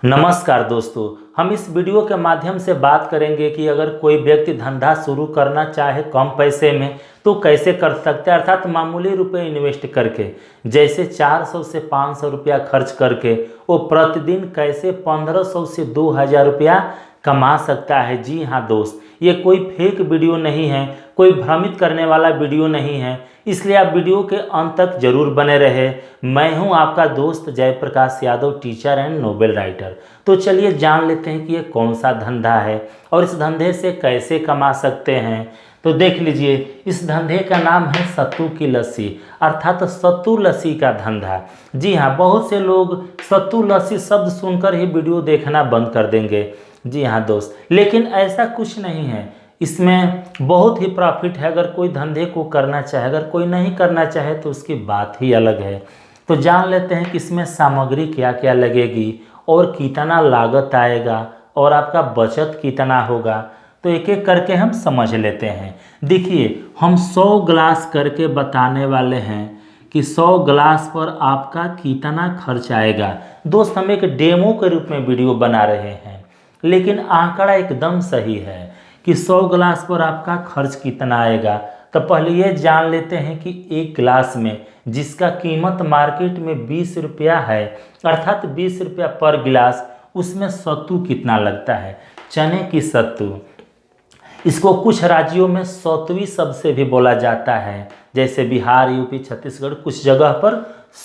नमस्कार दोस्तों, हम इस वीडियो के माध्यम से बात करेंगे कि अगर कोई व्यक्ति धंधा शुरू करना चाहे कम पैसे में तो कैसे कर सकते हैं, अर्थात मामूली रुपए इन्वेस्ट करके, जैसे 400 से 500 रुपया खर्च करके वो प्रतिदिन कैसे 1500 से 2000 रुपया कमा सकता है। जी हाँ दोस्त, ये कोई फेक वीडियो नहीं है, कोई भ्रमित करने वाला वीडियो नहीं है, इसलिए आप वीडियो के अंत तक जरूर बने रहे। मैं हूं आपका दोस्त Jayprakash Yadav, teacher and novel writer. तो चलिए जान लेते हैं कि ये कौन सा धंधा है और इस धंधे से कैसे कमा सकते हैं। तो देख लीजिए, इस धंधे का नाम है सत्तू की लस्सी, अर्थात सत्तू लस्सी का धंधा। जी हाँ, बहुत से लोग सत्तू लस्सी शब्द सुनकर ही वीडियो देखना बंद कर देंगे। जी हाँ दोस्त, लेकिन ऐसा कुछ नहीं है, इसमें बहुत ही प्रॉफिट है। अगर कोई धंधे को करना चाहे, अगर कोई नहीं करना चाहे तो उसकी बात ही अलग है। तो जान लेते हैं कि इसमें सामग्री क्या क्या लगेगी और कितना लागत आएगा और आपका बचत कितना होगा। तो एक एक करके हम समझ लेते हैं। देखिए, हम 100 ग्लास करके बताने वाले हैं कि 100 ग्लास पर आपका कितना खर्च आएगा। दोस्त, हम एक डेमो के रूप में वीडियो बना रहे हैं, लेकिन आंकड़ा एकदम सही है कि 100 गिलास पर आपका खर्च कितना आएगा। तो पहले ये जान लेते हैं कि एक गिलास में जिसका कीमत मार्केट में 20 रुपया है, अर्थात 20 रुपया पर गिलास, उसमें सत्तू कितना लगता है। चने की सत्तू, इसको कुछ राज्यों में सौतवी सबसे भी बोला जाता है, जैसे बिहार, यूपी, छत्तीसगढ़, कुछ जगह पर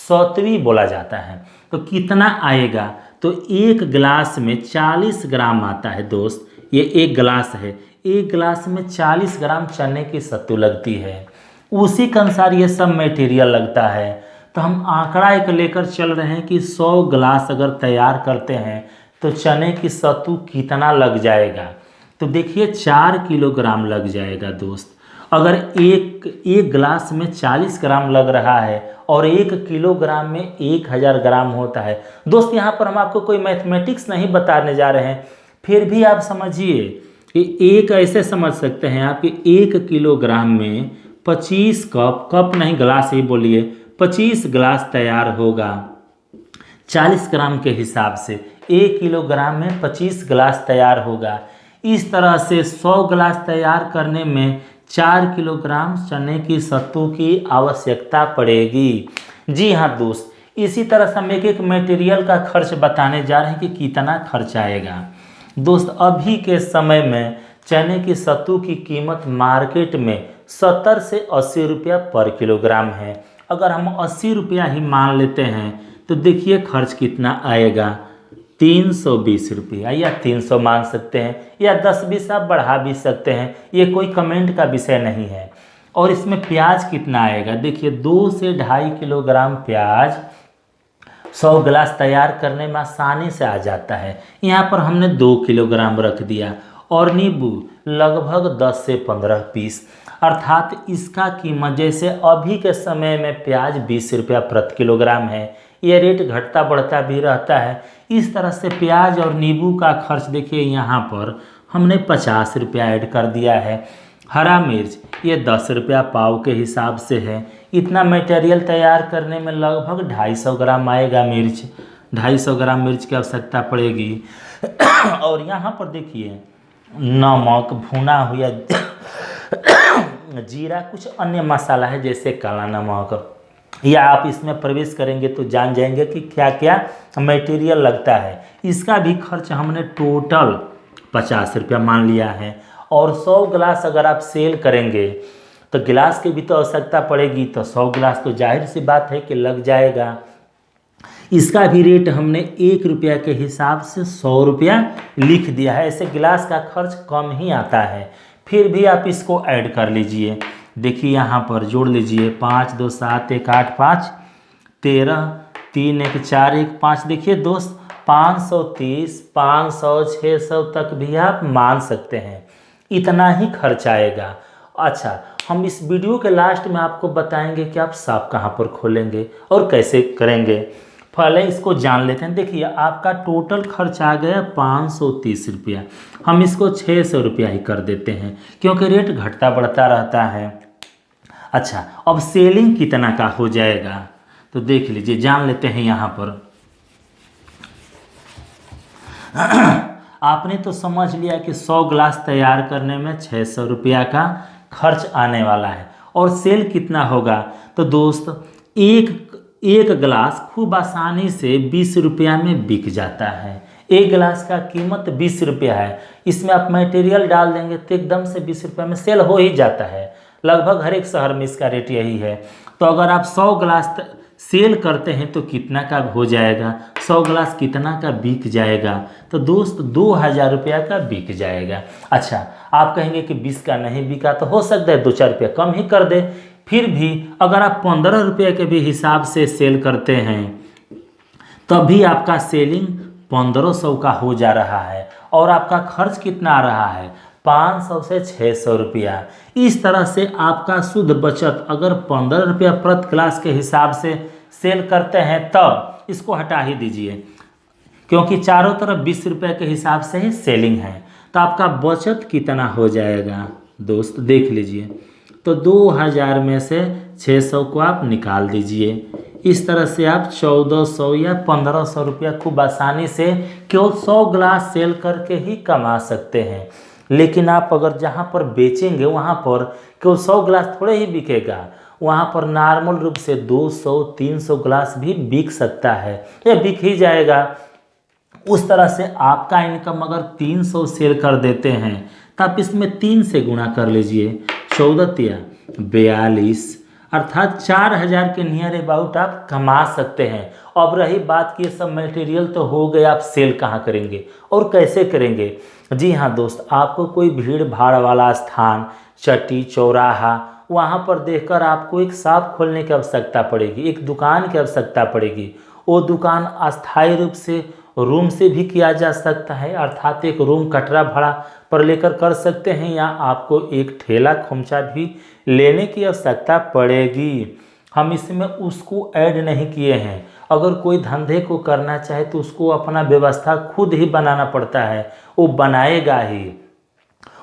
सौतवी बोला जाता है। तो कितना आएगा, तो एक गिलास में 40 ग्राम आता है दोस्त। ये एक गिलास है, एक गिलास में 40 ग्राम चने की सत्तू लगती है। उसी के अनुसार ये सब मटेरियल लगता है। तो हम आंकड़ा एक लेकर चल रहे हैं कि 100 गिलास अगर तैयार करते हैं तो चने की सत्तू कितना लग जाएगा। तो देखिए, 4 किलोग्राम लग जाएगा दोस्त। अगर एक गिलास में 40 ग्राम लग रहा है और 1 किलोग्राम में 1000 ग्राम होता है। दोस्त, यहाँ पर हम आपको कोई मैथमेटिक्स नहीं बताने जा रहे हैं, फिर भी आप समझिए कि एक ऐसे समझ सकते हैं आप कि 1 किलोग्राम में 25 कप नहीं गिलास ही बोलिए, 25 गिलास तैयार होगा 40 ग्राम के हिसाब से। 1 किलोग्राम में 25 गिलास तैयार होगा। इस तरह से 100 गिलास तैयार करने में 4 किलोग्राम चने की सत्तू की आवश्यकता पड़ेगी। जी हाँ दोस्त, इसी तरह से हम एक एक मटेरियल का खर्च बताने जा रहे हैं कि कितना खर्च आएगा। दोस्त, अभी के समय में चने की सत्तू की कीमत मार्केट में 70 से 80 रुपया पर किलोग्राम है। अगर हम 80 रुपया ही मान लेते हैं तो देखिए खर्च कितना आएगा, 320 रुपया, या 300 मान सकते हैं, या 10-20 आप बढ़ा भी सकते हैं, ये कोई कमेंट का विषय नहीं है। और इसमें प्याज कितना आएगा, देखिए 2 से 2.5 किलोग्राम प्याज 100 गिलास तैयार करने में आसानी से आ जाता है। यहाँ पर हमने 2 किलोग्राम रख दिया। और नींबू लगभग 10 से 15 पीस, अर्थात इसका कीमत, जैसे अभी के समय में प्याज 20 रुपया प्रति किलोग्राम है, ये रेट घटता बढ़ता भी रहता है। इस तरह से प्याज और नींबू का खर्च देखिए, यहाँ पर हमने 50 रुपया ऐड कर दिया है। हरा मिर्च ये 10 रुपया पाव के हिसाब से है। इतना मटेरियल तैयार करने में लगभग 250 ग्राम आएगा मिर्च, 250 ग्राम मिर्च की आवश्यकता पड़ेगी। और यहाँ पर देखिए, नमक, भुना हुआ जीरा, कुछ अन्य मसाला है जैसे काला नमक, या आप इसमें प्रवेश करेंगे तो जान जाएंगे कि क्या क्या मटेरियल लगता है। इसका भी खर्च हमने टोटल 50 रुपया मान लिया है। और 100 गिलास अगर आप सेल करेंगे तो गिलास की भी तो आवश्यकता पड़ेगी, तो 100 गिलास तो जाहिर सी बात है कि लग जाएगा। इसका भी रेट हमने 1 रुपया के हिसाब से 100 रुपया लिख दिया है। ऐसे गिलास का खर्च कम ही आता है, फिर भी आप इसको ऐड कर लीजिए। देखिए यहाँ पर जोड़ लीजिए, 5 2 7 1 8 5 13 3 1 4 1 5। देखिए दोस्त, 530 500 600 तक भी आप मान सकते हैं, इतना ही खर्च आएगा। अच्छा, हम इस वीडियो के लास्ट में आपको बताएंगे कि आप शॉप कहाँ पर खोलेंगे और कैसे करेंगे। पहले इसको जान लेते हैं। देखिए, आपका टोटल खर्च आ गया 530 रुपया, हम इसको 600 रुपया ही कर देते हैं क्योंकि रेट घटता बढ़ता रहता है। अच्छा, अब सेलिंग कितना का हो जाएगा तो देख लीजिए, जान लेते हैं। यहाँ पर आपने तो समझ लिया कि 100 गिलास तैयार करने में 600 रुपया का खर्च आने वाला है। और सेल कितना होगा? तो दोस्त एक गिलास खूब आसानी से 20 रुपया में बिक जाता है। एक गिलास का कीमत 20 रुपया है। इसमें आप मटेरियल डाल देंगे तो एकदम से 20 रुपये में सेल हो ही जाता है। लगभग हर एक शहर में इसका रेट यही है। तो अगर आप 100 गिलास सेल करते हैं तो कितना का हो जाएगा? 100 गिलास कितना का बिक जाएगा? तो दोस्त 2000 रुपया का बिक जाएगा। अच्छा, आप कहेंगे कि 20 का नहीं बिका, तो हो सकता है 2-4 रुपया कम ही कर दे। फिर भी अगर आप 15 रुपये के भी हिसाब से सेल करते हैं तभी आपका सेलिंग 1500 का हो जा रहा है और आपका खर्च कितना आ रहा है? 500 से 600 रुपया। इस तरह से आपका शुद्ध बचत अगर 15 रुपया प्रति क्लास के हिसाब से सेल करते हैं तब इसको हटा ही दीजिए, क्योंकि चारों तरफ 20 रुपये के हिसाब से ही सेलिंग है। तो आपका बचत कितना हो जाएगा दोस्त, देख लीजिए। तो 2000 में से 600 को आप निकाल दीजिए। इस तरह से आप 1400 या 1500 रुपया खूब आसानी से केवल 100 गिलास सेल करके ही कमा सकते हैं। लेकिन आप अगर जहाँ पर बेचेंगे वहाँ पर केवल 100 गिलास थोड़े ही बिकेगा, वहाँ पर नॉर्मल रूप से 200-300 गिलास भी बिक सकता है या बिक ही जाएगा। उस तरह से आपका इनकम अगर 300 सेल कर देते हैं तो आप इसमें 3 से गुणा कर लीजिए। 14×42 अर्थात 4000 के नियर अबाउट आप कमा सकते हैं। अब रही बात कि ये सब मटेरियल तो हो गए, आप सेल कहाँ करेंगे और कैसे करेंगे? जी हाँ दोस्त, आपको कोई भीड़ भाड़ वाला स्थान, चट्टी चौराहा, वहाँ पर देखकर आपको एक शॉप खोलने की आवश्यकता पड़ेगी, एक दुकान की आवश्यकता पड़ेगी। वो दुकान अस्थायी रूप से रूम से भी किया जा सकता है, अर्थात एक रूम कटरा भाड़ा पर लेकर कर सकते हैं, या आपको एक ठेला खोमचा भी लेने की आवश्यकता पड़ेगी। हम इसमें उसको ऐड नहीं किए हैं। अगर कोई धंधे को करना चाहे तो उसको अपना व्यवस्था खुद ही बनाना पड़ता है, वो बनाएगा ही।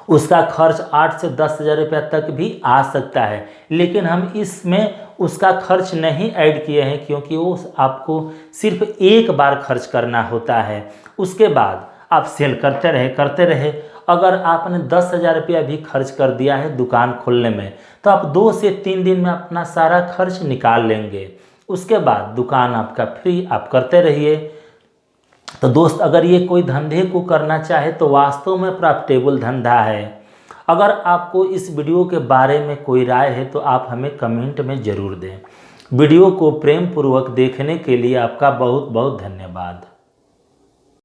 उसका खर्च 8 से 10,000 रुपया तक भी आ सकता है, लेकिन हम इसमें उसका खर्च नहीं ऐड किए हैं, क्योंकि वो आपको सिर्फ एक बार खर्च करना होता है। उसके बाद आप सेल करते रहे। अगर आपने 10,000 रुपया भी खर्च कर दिया है दुकान खोलने में, तो आप 2 से 3 दिन में अपना सारा खर्च निकाल लेंगे। उसके बाद दुकान आपका फ्री, आप करते रहिए। तो दोस्त, अगर ये कोई धंधे को करना चाहे तो वास्तव में प्रॉफिटेबल धंधा है। अगर आपको इस वीडियो के बारे में कोई राय है तो आप हमें कमेंट में ज़रूर दें। वीडियो को प्रेम पूर्वक देखने के लिए आपका बहुत बहुत धन्यवाद।